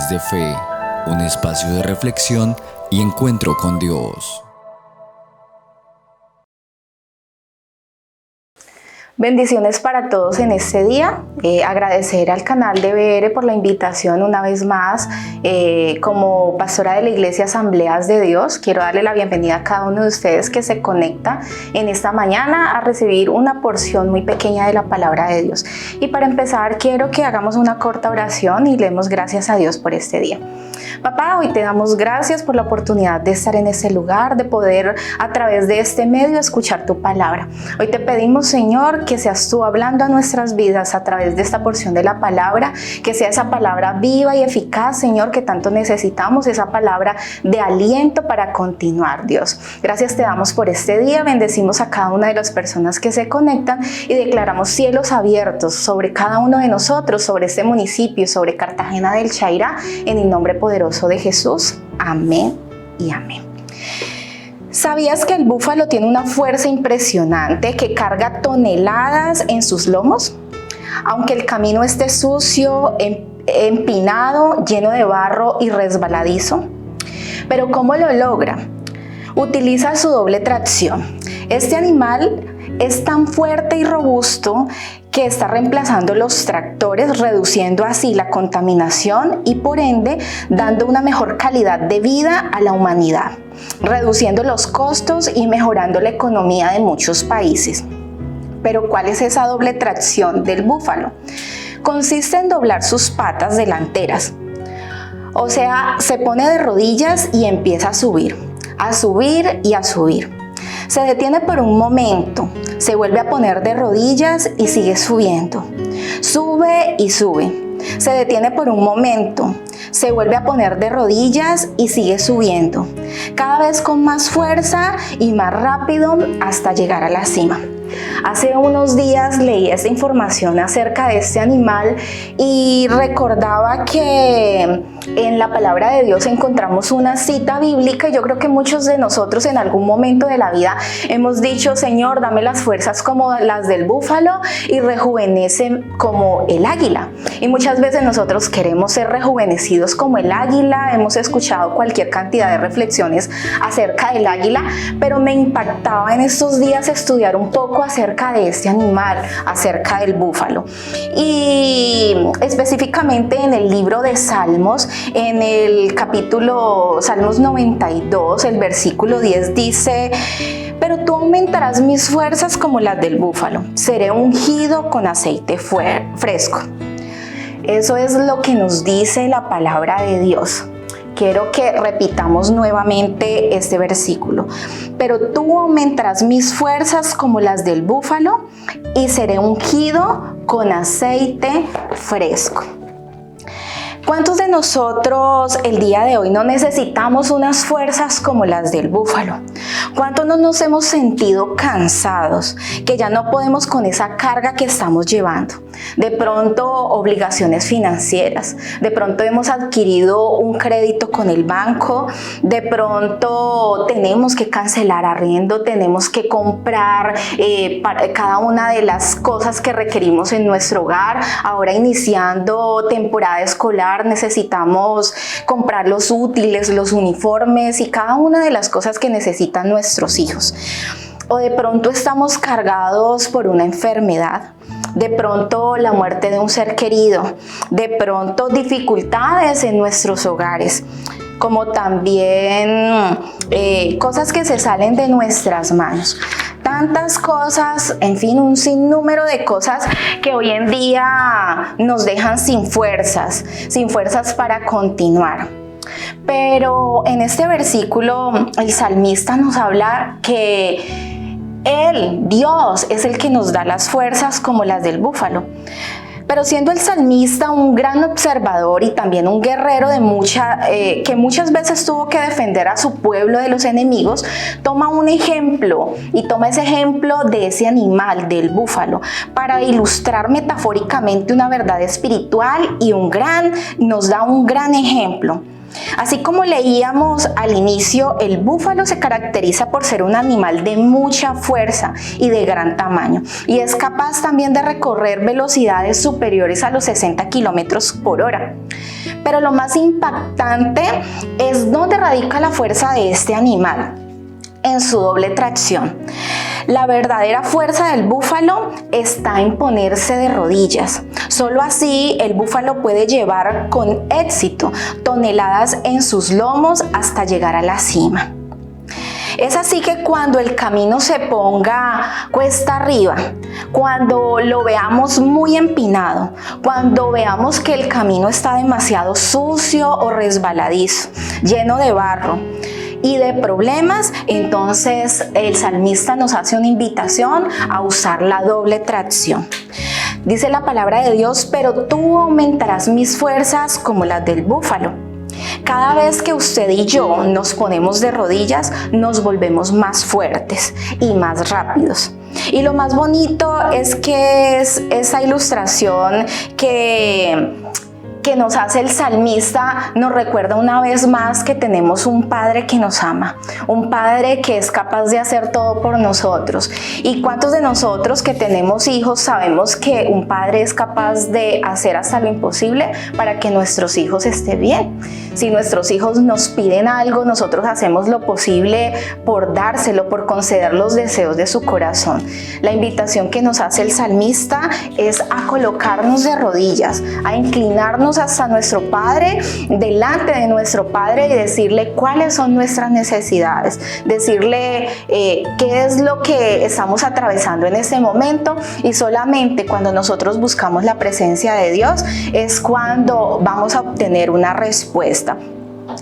Hogares de Fe, un espacio de reflexión y encuentro con Dios. Bendiciones para todos en este día. Agradecer al canal de BR por la invitación una vez más. Como pastora de la Iglesia Asambleas de Dios, quiero darle la bienvenida a cada uno de ustedes que se conecta en esta mañana a recibir una porción muy pequeña de la palabra de Dios. Y para empezar, quiero que hagamos una corta oración y leemos gracias a Dios por este día. Papá, hoy te damos gracias por la oportunidad de estar en ese lugar, de poder a través de este medio escuchar tu palabra. Hoy te pedimos, Señor, que seas tú hablando a nuestras vidas a través de esta porción de la palabra, que sea esa palabra viva y eficaz, Señor, que tanto necesitamos, esa palabra de aliento para continuar, Dios. Gracias te damos por este día, bendecimos a cada una de las personas que se conectan y declaramos cielos abiertos sobre cada uno de nosotros, sobre este municipio, sobre Cartagena del Chairá, en el nombre poderoso de Jesús. Amén y amén. ¿Sabías que el búfalo tiene una fuerza impresionante que carga toneladas en sus lomos? Aunque el camino esté sucio, empinado, lleno de barro y resbaladizo. ¿Pero cómo lo logra? Utiliza su doble tracción. Este animal es tan fuerte y robusto que está reemplazando los tractores, reduciendo así la contaminación y por ende dando una mejor calidad de vida a la humanidad, reduciendo los costos y mejorando la economía de muchos países. Pero ¿cuál es esa doble tracción del búfalo? Consiste en doblar sus patas delanteras. O sea, se pone de rodillas y empieza a subir y a subir. Se detiene por un momento, se vuelve a poner de rodillas y sigue subiendo. Sube y sube. Se detiene por un momento, se vuelve a poner de rodillas y sigue subiendo. Cada vez con más fuerza y más rápido hasta llegar a la cima. Hace unos días leí esta información acerca de este animal y recordaba que en la palabra de Dios encontramos una cita bíblica y yo creo que muchos de nosotros en algún momento de la vida hemos dicho: Señor, dame las fuerzas como las del búfalo y rejuvenece como el águila. Y muchas veces nosotros queremos ser rejuvenecidos como el águila. Hemos escuchado cualquier cantidad de reflexiones acerca del águila, pero me impactaba en estos días estudiar un poco acerca de este animal, acerca del búfalo. Y específicamente en el libro de Salmos, en el capítulo Salmos 92, el versículo 10 dice: pero tú aumentarás mis fuerzas como las del búfalo, seré ungido con aceite fresco. Eso es lo que nos dice la palabra de Dios. Quiero que repitamos nuevamente este versículo. Pero tú aumentarás mis fuerzas como las del búfalo y seré ungido con aceite fresco. ¿Cuántos de nosotros el día de hoy no necesitamos unas fuerzas como las del búfalo? ¿Cuántos no nos hemos sentido cansados, que ya no podemos con esa carga que estamos llevando? De pronto obligaciones financieras, de pronto hemos adquirido un crédito con el banco, de pronto tenemos que cancelar arriendo, tenemos que comprar para cada una de las cosas que requerimos en nuestro hogar. Ahora iniciando temporada escolar, necesitamos comprar los útiles, los uniformes y cada una de las cosas que necesitan nuestros hijos. O de pronto estamos cargados por una enfermedad, de pronto la muerte de un ser querido, de pronto dificultades en nuestros hogares, como también cosas que se salen de nuestras manos. Tantas cosas, en fin, un sinnúmero de cosas que hoy en día nos dejan sin fuerzas para continuar. Pero en este versículo el salmista nos habla que Él, Dios, es el que nos da las fuerzas como las del búfalo. Pero siendo el salmista un gran observador y también un guerrero que muchas veces tuvo que defender a su pueblo de los enemigos, toma un ejemplo y toma ese ejemplo de ese animal, del búfalo, para ilustrar metafóricamente una verdad espiritual y nos da un gran ejemplo. Así como leíamos al inicio, el búfalo se caracteriza por ser un animal de mucha fuerza y de gran tamaño, y es capaz también de recorrer velocidades superiores a los 60 kilómetros por hora. Pero lo más impactante es dónde radica la fuerza de este animal, en su doble tracción. La verdadera fuerza del búfalo está en ponerse de rodillas. Solo así el búfalo puede llevar con éxito toneladas en sus lomos hasta llegar a la cima. Es así que cuando el camino se ponga cuesta arriba, cuando lo veamos muy empinado, cuando veamos que el camino está demasiado sucio o resbaladizo, lleno de barro y de problemas, entonces el salmista nos hace una invitación a usar la doble tracción. Dice la palabra de Dios: pero tú aumentarás mis fuerzas como las del búfalo. Cada vez que usted y yo nos ponemos de rodillas, nos volvemos más fuertes y más rápidos. Y lo más bonito es que es esa ilustración que nos hace el salmista, nos recuerda una vez más que tenemos un Padre que nos ama, un Padre que es capaz de hacer todo por nosotros. ¿Y cuántos de nosotros que tenemos hijos sabemos que un Padre es capaz de hacer hasta lo imposible para que nuestros hijos estén bien? Si nuestros hijos nos piden algo, nosotros hacemos lo posible por dárselo, por conceder los deseos de su corazón. La invitación que nos hace el salmista es a colocarnos de rodillas, a inclinarnos hasta nuestro Padre, delante de nuestro Padre, y decirle cuáles son nuestras necesidades, decirle qué es lo que estamos atravesando en este momento. Y solamente cuando nosotros buscamos la presencia de Dios es cuando vamos a obtener una respuesta.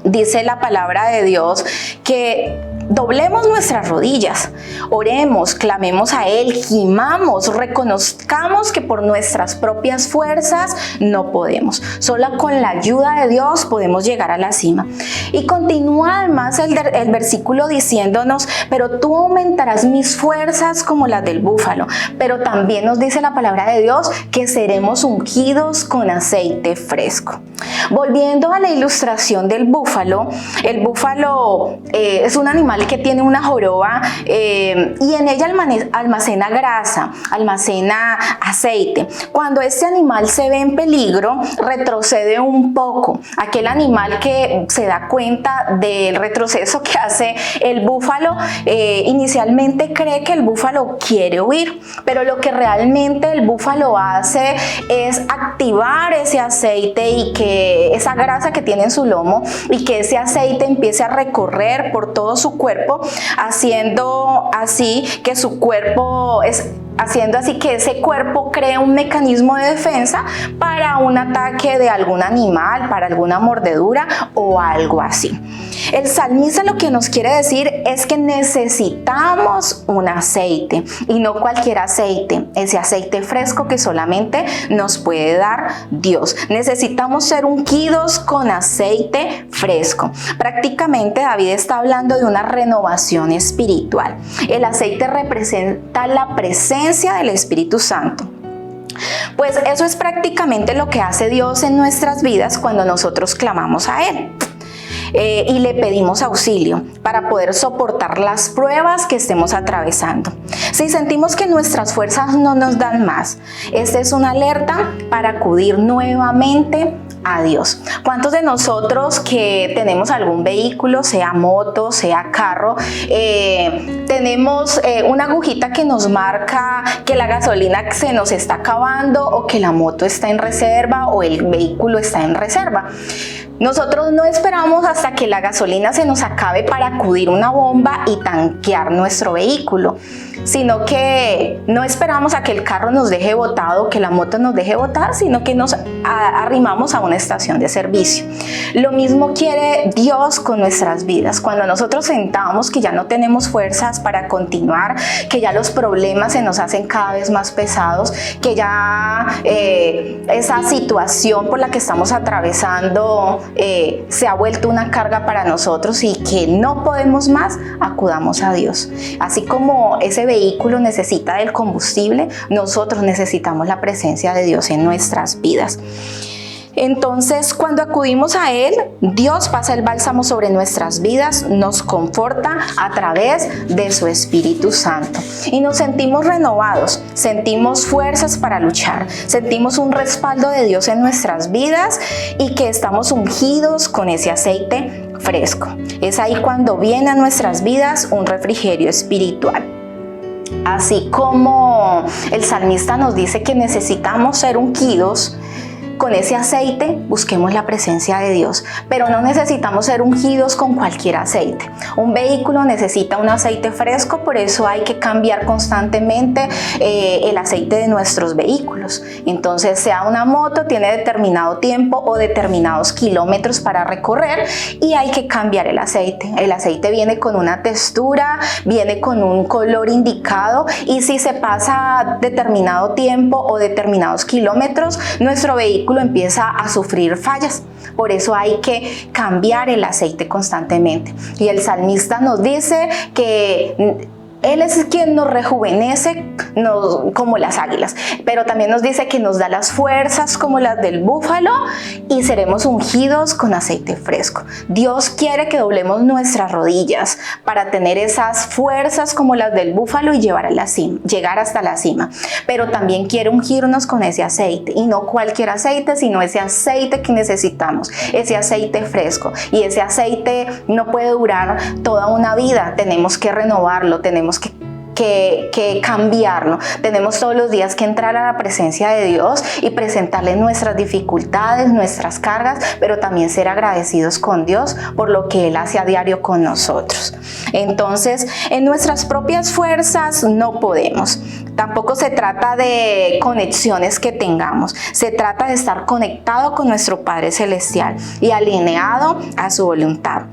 Dice la palabra de Dios que doblemos nuestras rodillas, oremos, clamemos a Él, gimamos, reconozcamos que por nuestras propias fuerzas no podemos. Solo con la ayuda de Dios podemos llegar a la cima. Y continúa además el versículo diciéndonos: pero tú aumentarás mis fuerzas como las del búfalo. Pero también nos dice la palabra de Dios que seremos ungidos con aceite fresco. Volviendo a la ilustración del búfalo, el búfalo es un animal que tiene una joroba y en ella almacena grasa, almacena aceite. Cuando este animal se ve en peligro, retrocede un poco. Aquel animal que se da cuenta del retroceso que hace el búfalo, inicialmente cree que el búfalo quiere huir, pero lo que realmente el búfalo hace es activar ese aceite y que esa grasa que tiene en su lomo, y que ese aceite empiece a recorrer por todo su cuerpo, haciendo así que ese cuerpo cree un mecanismo de defensa para un ataque de algún animal, para alguna mordedura o algo así. El salmista lo que nos quiere decir es que necesitamos un aceite, y no cualquier aceite, ese aceite fresco que solamente nos puede dar Dios. Necesitamos ser ungidos con aceite fresco. Prácticamente David está hablando de una renovación espiritual. El aceite representa la presencia del Espíritu Santo. Pues eso es prácticamente lo que hace Dios en nuestras vidas cuando nosotros clamamos a Él. Y le pedimos auxilio para poder soportar las pruebas que estemos atravesando. Si sentimos que nuestras fuerzas no nos dan más, esta es una alerta para acudir nuevamente a Dios. ¿Cuántos de nosotros que tenemos algún vehículo, sea moto, sea carro, tenemos una agujita que nos marca que la gasolina se nos está acabando, o que la moto está en reserva, o el vehículo está en reserva? Nosotros no esperamos hasta que la gasolina se nos acabe para acudir a una bomba y tanquear nuestro vehículo, sino que no esperamos a que el carro nos deje botado, que la moto nos deje botada, sino que nos arrimamos a una estación de servicio. Lo mismo quiere Dios con nuestras vidas. Cuando nosotros sentamos que ya no tenemos fuerzas para continuar, que ya los problemas se nos hacen cada vez más pesados, que ya esa situación por la que estamos atravesando se ha vuelto una carga para nosotros y que no podemos más, acudamos a Dios. Así como ese vehículo necesita del combustible, nosotros necesitamos la presencia de Dios en nuestras vidas. Entonces, cuando acudimos a Él, Dios pasa el bálsamo sobre nuestras vidas, nos conforta a través de su Espíritu Santo y nos sentimos renovados, sentimos fuerzas para luchar, sentimos un respaldo de Dios en nuestras vidas y que estamos ungidos con ese aceite fresco. Es ahí cuando viene a nuestras vidas un refrigerio espiritual. Así como el salmista nos dice que necesitamos ser ungidos con ese aceite, busquemos la presencia de Dios, pero no necesitamos ser ungidos con cualquier aceite. Un vehículo necesita un aceite fresco, por eso hay que cambiar constantemente el aceite de nuestros vehículos. Entonces, sea una moto, tiene determinado tiempo o determinados kilómetros para recorrer y hay que cambiar el aceite. El aceite viene con una textura, viene con un color indicado y si se pasa determinado tiempo o determinados kilómetros, nuestro vehículo empieza a sufrir fallas. Por eso hay que cambiar el aceite constantemente. Y el salmista nos dice que Él es quien nos rejuvenece como las águilas, pero también nos dice que nos da las fuerzas como las del búfalo y seremos ungidos con aceite fresco. Dios quiere que doblemos nuestras rodillas para tener esas fuerzas como las del búfalo y llegar hasta la cima, pero también quiere ungirnos con ese aceite y no cualquier aceite, sino ese aceite que necesitamos, ese aceite fresco, y ese aceite no puede durar toda una vida, tenemos que renovarlo, tenemos que cambiarlo. Tenemos todos los días que entrar a la presencia de Dios y presentarle nuestras dificultades, nuestras cargas, pero también ser agradecidos con Dios por lo que Él hace a diario con nosotros. Entonces, en nuestras propias fuerzas no podemos. Tampoco se trata de conexiones que tengamos. Se trata de estar conectado con nuestro Padre Celestial y alineado a su voluntad.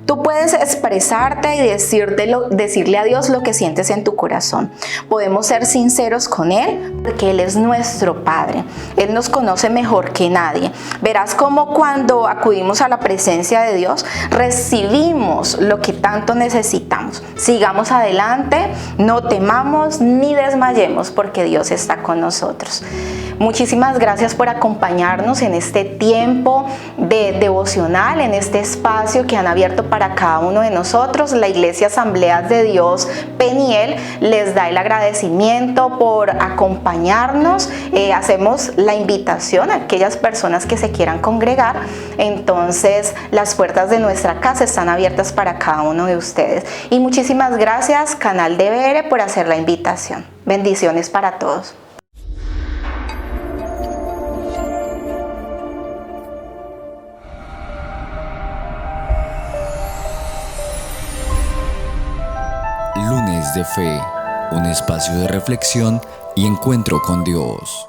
Tú puedes expresarte y decirle a Dios lo que sientes en tu corazón. Podemos ser sinceros con Él porque Él es nuestro Padre. Él nos conoce mejor que nadie. Verás cómo cuando acudimos a la presencia de Dios recibimos lo que tanto necesitamos. Sigamos adelante, no temamos ni desmayemos porque Dios está con nosotros. Muchísimas gracias por acompañarnos en este tiempo de devocional, en este espacio que han abierto para cada uno de nosotros. La Iglesia Asambleas de Dios Peniel les da el agradecimiento por acompañarnos. Hacemos la invitación a aquellas personas que se quieran congregar. Entonces, las puertas de nuestra casa están abiertas para cada uno de ustedes. Y muchísimas gracias, Canal de BR, por hacer la invitación. Bendiciones para todos. Lunes de Fe, un espacio de reflexión y encuentro con Dios.